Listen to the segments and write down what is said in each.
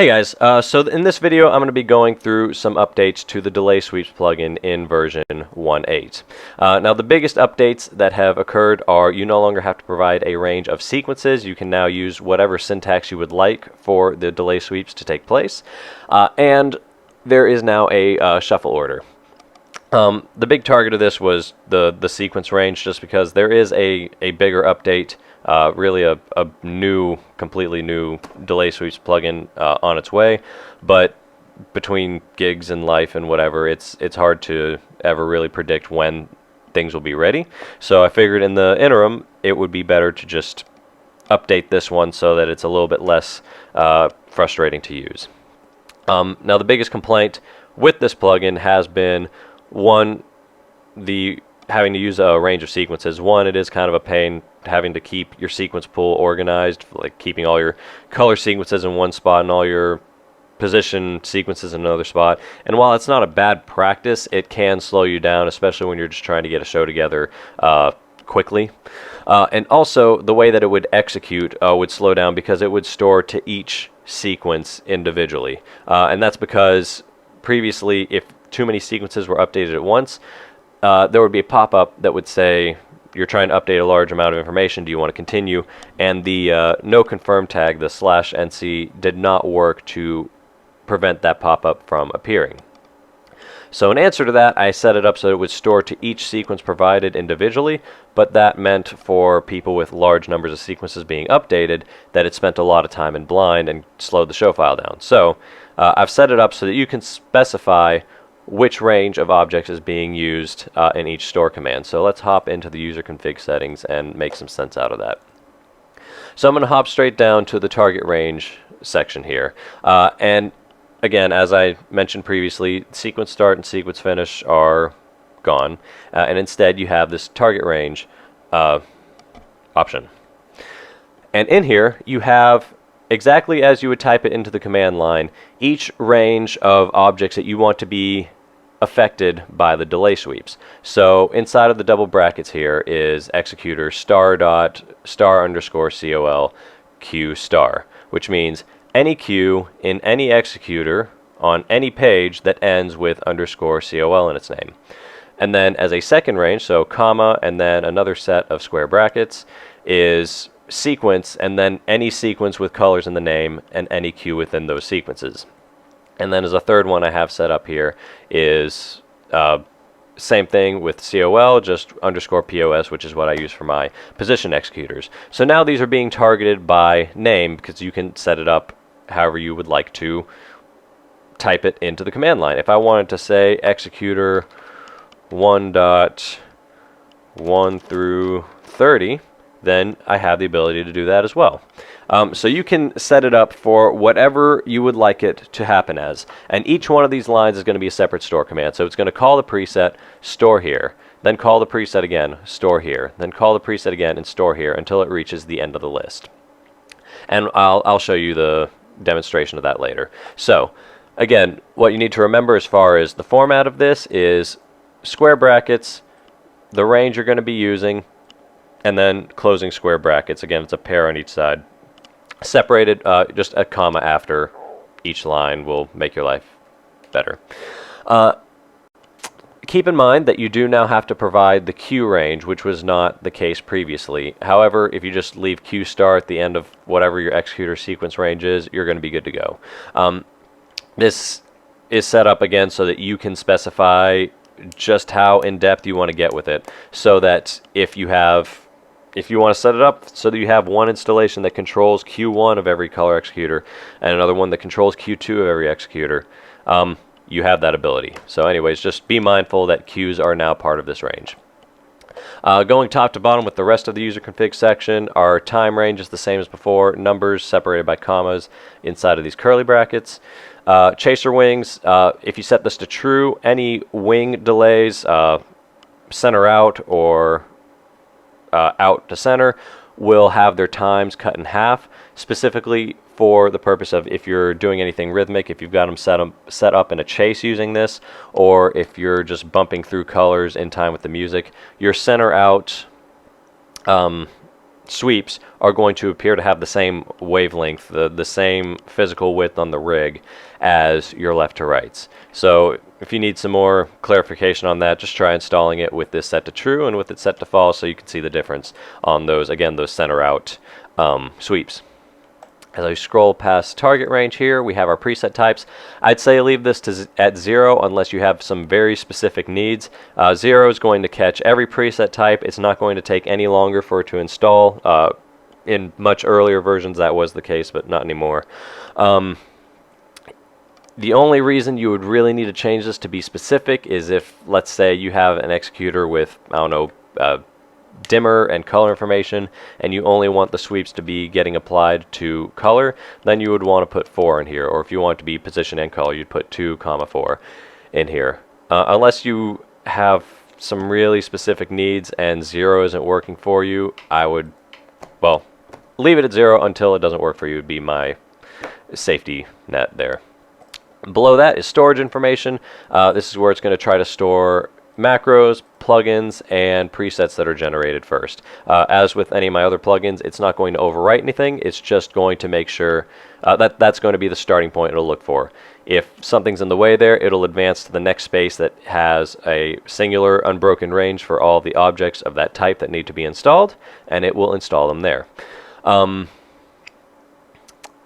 Hey guys, so in this video I'm going to be going through some updates to the delay sweeps plugin in version 1.8. Now the biggest updates that have occurred are you no longer have to provide a range of sequences. You can now use whatever syntax you would like for the delay sweeps to take place, and there is now a shuffle order. The big target of this was the sequence range, just because there is a bigger update, really a completely new delay sweeps plugin on its way, but between gigs and life and whatever, it's hard to ever really predict when things will be ready. So I figured in the interim it would be better to just update this one so that it's a little bit less frustrating to use. Now the biggest complaint with this plugin has been one, the having to use a range of sequences. One, it is kind of a pain having to keep your sequence pool organized, like keeping all your color sequences in one spot and all your position sequences in another spot. And while it's not a bad practice, it can slow you down, especially when you're just trying to get a show together quickly. And also, the way that it would execute would slow down because it would store to each sequence individually. And that's because previously, if too many sequences were updated at once, there would be a pop-up that would say you're trying to update a large amount of information, do you want to continue? And the no confirm tag, the /NC, did not work to prevent that pop-up from appearing. So in answer to that, I set it up so it would store to each sequence provided individually, but that meant for people with large numbers of sequences being updated that it spent a lot of time in blind and slowed the show file down. So I've set it up so that you can specify which range of objects is being used in each store command. So let's hop into the user config settings and make some sense out of that. So I'm going to hop straight down to the target range section here. And again, as I mentioned previously, sequence start and sequence finish are gone. And instead you have this target range option. And in here you have, exactly as you would type it into the command line, each range of objects that you want to be affected by the delay sweeps. So inside of the double brackets here is executor ***col q star, which means any q in any executor on any page that ends with _col in its name. And then as a second range, so comma and then another set of square brackets, is sequence, and then any sequence with colors in the name and any q within those sequences. And then as a third one I have set up here is same thing with COL, just _POS, which is what I use for my position executors. So now these are being targeted by name because you can set it up however you would like to type it into the command line. If I wanted to say executor 1.1 through 30, then I have the ability to do that as well. So you can set it up for whatever you would like it to happen as. And each one of these lines is going to be a separate store command. So it's going to call the preset, store here, then call the preset again, store here, then call the preset again and store here until it reaches the end of the list. And I'll show you the demonstration of that later. So again, what you need to remember as far as the format of this is square brackets, the range you're going to be using, and then closing square brackets. Again, it's a pair on each side. Separated, just a comma after each line will make your life better. Keep in mind that you do now have to provide the Q range, which was not the case previously. However, if you just leave Q star at the end of whatever your executor sequence range is, you're going to be good to go. This is set up again so that you can specify just how in-depth you want to get with it, so that if you want to set it up so that you have one installation that controls Q1 of every color executor and another one that controls Q2 of every executor, you have that ability. So anyways, just be mindful that Qs are now part of this range. Going top to bottom with the rest of the user config section, our time range is the same as before, numbers separated by commas inside of these curly brackets. Chaser wings, if you set this to true, any wing delays, center out or out to center, will have their times cut in half, specifically for the purpose of if you're doing anything rhythmic, if you've got them set up in a chase using this, or if you're just bumping through colors in time with the music, your center out sweeps are going to appear to have the same wavelength, the same physical width on the rig as your left to rights. So if you need some more clarification on that, just try installing it with this set to true and with it set to false so you can see the difference on those, again, those center out sweeps. As I scroll past target range here, we have our preset types. I'd say leave this at 0 unless you have some very specific needs. 0 is going to catch every preset type. It's not going to take any longer for it to install. In much earlier versions that was the case, but not anymore. The only reason you would really need to change this to be specific is if, let's say, you have an executor with, I don't know, dimmer and color information, and you only want the sweeps to be getting applied to color, then you would want to put 4 in here. Or if you want it to be position and color, you'd put 2, 4 in here. Unless you have some really specific needs and 0 isn't working for you, I would, well, leave it at 0 until it doesn't work for you would be my safety net there. Below that is storage information. This is where it's going to try to store macros, plugins, and presets that are generated first. As with any of my other plugins, it's not going to overwrite anything. It's just going to make sure that's going to be the starting point it'll look for. If something's in the way there, it'll advance to the next space that has a singular unbroken range for all the objects of that type that need to be installed, and it will install them there.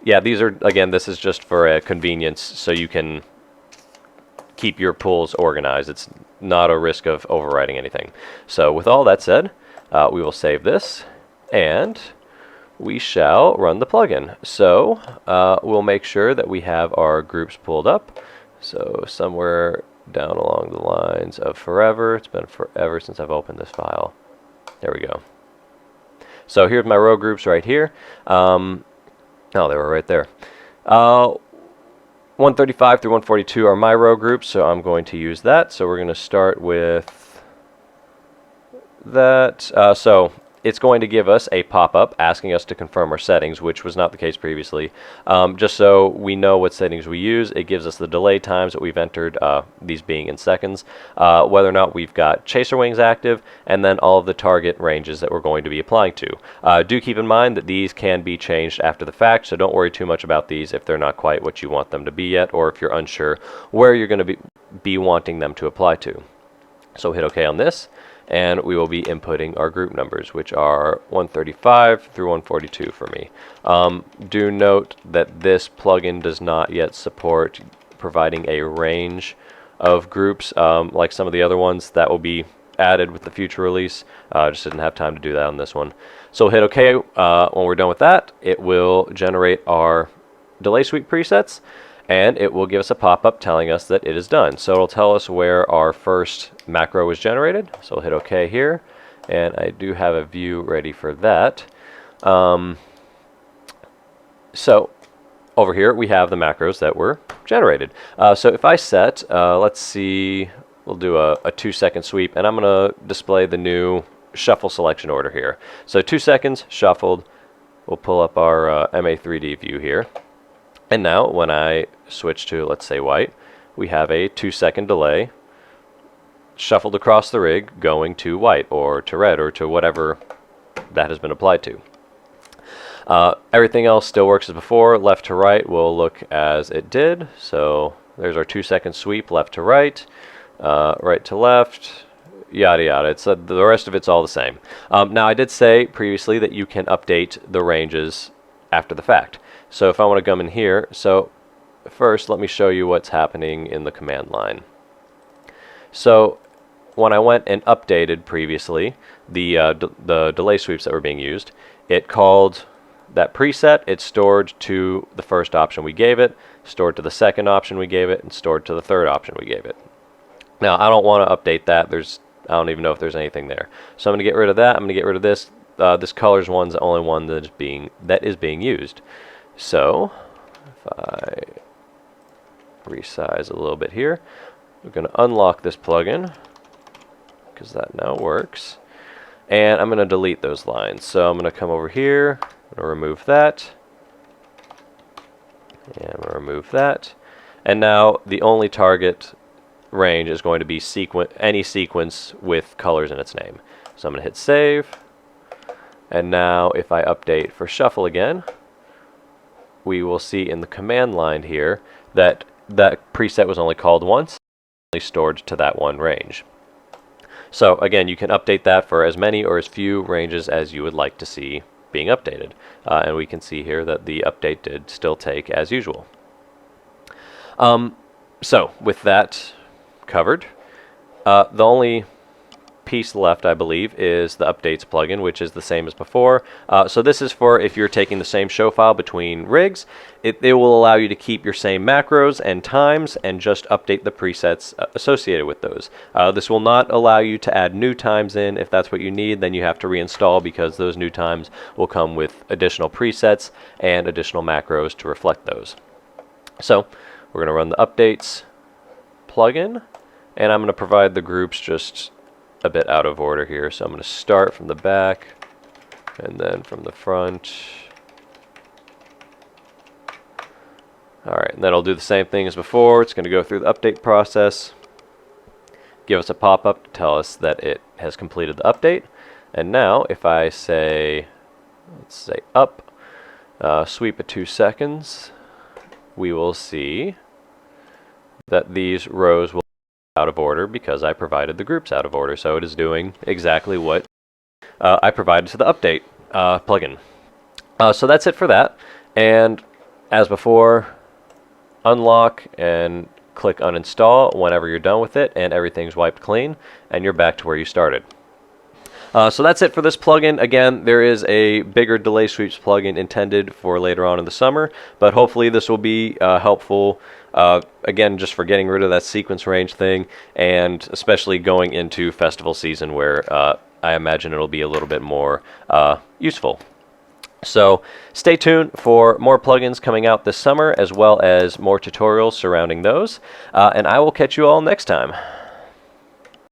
Yeah, these are, again, this is just for a convenience so you can keep your pools organized. It's not a risk of overwriting anything. So with all that said, we will save this and we shall run the plugin. So we'll make sure that we have our groups pulled up. So somewhere down along the lines of forever. It's been forever since I've opened this file. There we go. So here's my row groups right here. Oh, they were right there. 135 through 142 are my row groups, so I'm going to use that. So we're going to start with that. So it's going to give us a pop-up asking us to confirm our settings, which was not the case previously. Just so we know what settings we use, it gives us the delay times that we've entered, these being in seconds, whether or not we've got chaser wings active, and then all of the target ranges that we're going to be applying to. Do keep in mind that these can be changed after the fact, so don't worry too much about these if they're not quite what you want them to be yet, or if you're unsure where you're going to be wanting them to apply to. So hit OK on this, and we will be inputting our group numbers, which are 135 through 142 for me. Do note that this plugin does not yet support providing a range of groups like some of the other ones. That will be added with the future release. Just didn't have time to do that on this one. So hit OK. When we're done with that, it will generate our delay sweep presets, and it will give us a pop-up telling us that it is done. So it'll tell us where our first macro was generated. So we'll hit OK here, and I do have a view ready for that. So over here we have the macros that were generated. So if I set, let's see, we'll do a 2-second sweep, and I'm going to display the new shuffle selection order here. So 2 seconds, shuffled. We'll pull up our MA3D view here. And now when I switch to, let's say, white, we have a 2-second delay shuffled across the rig going to white or to red or to whatever that has been applied to. Everything else still works as before. Left to right will look as it did. So there's our 2-second sweep, left to right, right to left, yada yada. It's the rest of it's all the same. Now I did say previously that you can update the ranges after the fact. So if I want to come in here, so first let me show you what's happening in the command line. So when I went and updated previously the delay sweeps that were being used, it called that preset, it stored to the first option we gave it, stored to the second option we gave it, and stored to the third option we gave it. Now I don't want to update that. I don't even know if there's anything there. So I'm going to get rid of that. I'm going to get rid of this. This colors one's the only one that is being used. So if I resize a little bit here, we're going to unlock this plugin because that now works, and I'm going to delete those lines. So I'm going to come over here, I'm going to remove that, and I'm going to remove that, and now the only target range is going to be any sequence with colors in its name. So I'm going to hit save, And now if I update for shuffle again, we will see in the command line here that that preset was only called once, only stored to that one range. So again, you can update that for as many or as few ranges as you would like to see being updated. And we can see here that the update did still take as usual. So with that covered, the only piece left, I believe, is the updates plugin, which is the same as before. So this is for if you're taking the same show file between rigs. It will allow you to keep your same macros and times and just update the presets associated with those. This will not allow you to add new times in. If that's what you need, then you have to reinstall, because those new times will come with additional presets and additional macros to reflect those. So we're going to run the updates plugin, and I'm going to provide the groups just a bit out of order here. So I'm going to start from the back and then from the front. Alright, and then I'll do the same thing as before. It's going to go through the update process, give us a pop-up to tell us that it has completed the update. And now if I say, let's say up, sweep at 2 seconds, we will see that these rows will out of order because I provided the groups out of order. So it is doing exactly what I provided to the update plugin. So that's it for that. And as before, unlock and click uninstall whenever you're done with it, and everything's wiped clean, and you're back to where you started. So that's it for this plugin. Again, there is a bigger delay sweeps plugin intended for later on in the summer, but hopefully this will be helpful, again, just for getting rid of that sequence range thing, and especially going into festival season where I imagine it'll be a little bit more useful. So stay tuned for more plugins coming out this summer, as well as more tutorials surrounding those, and I will catch you all next time.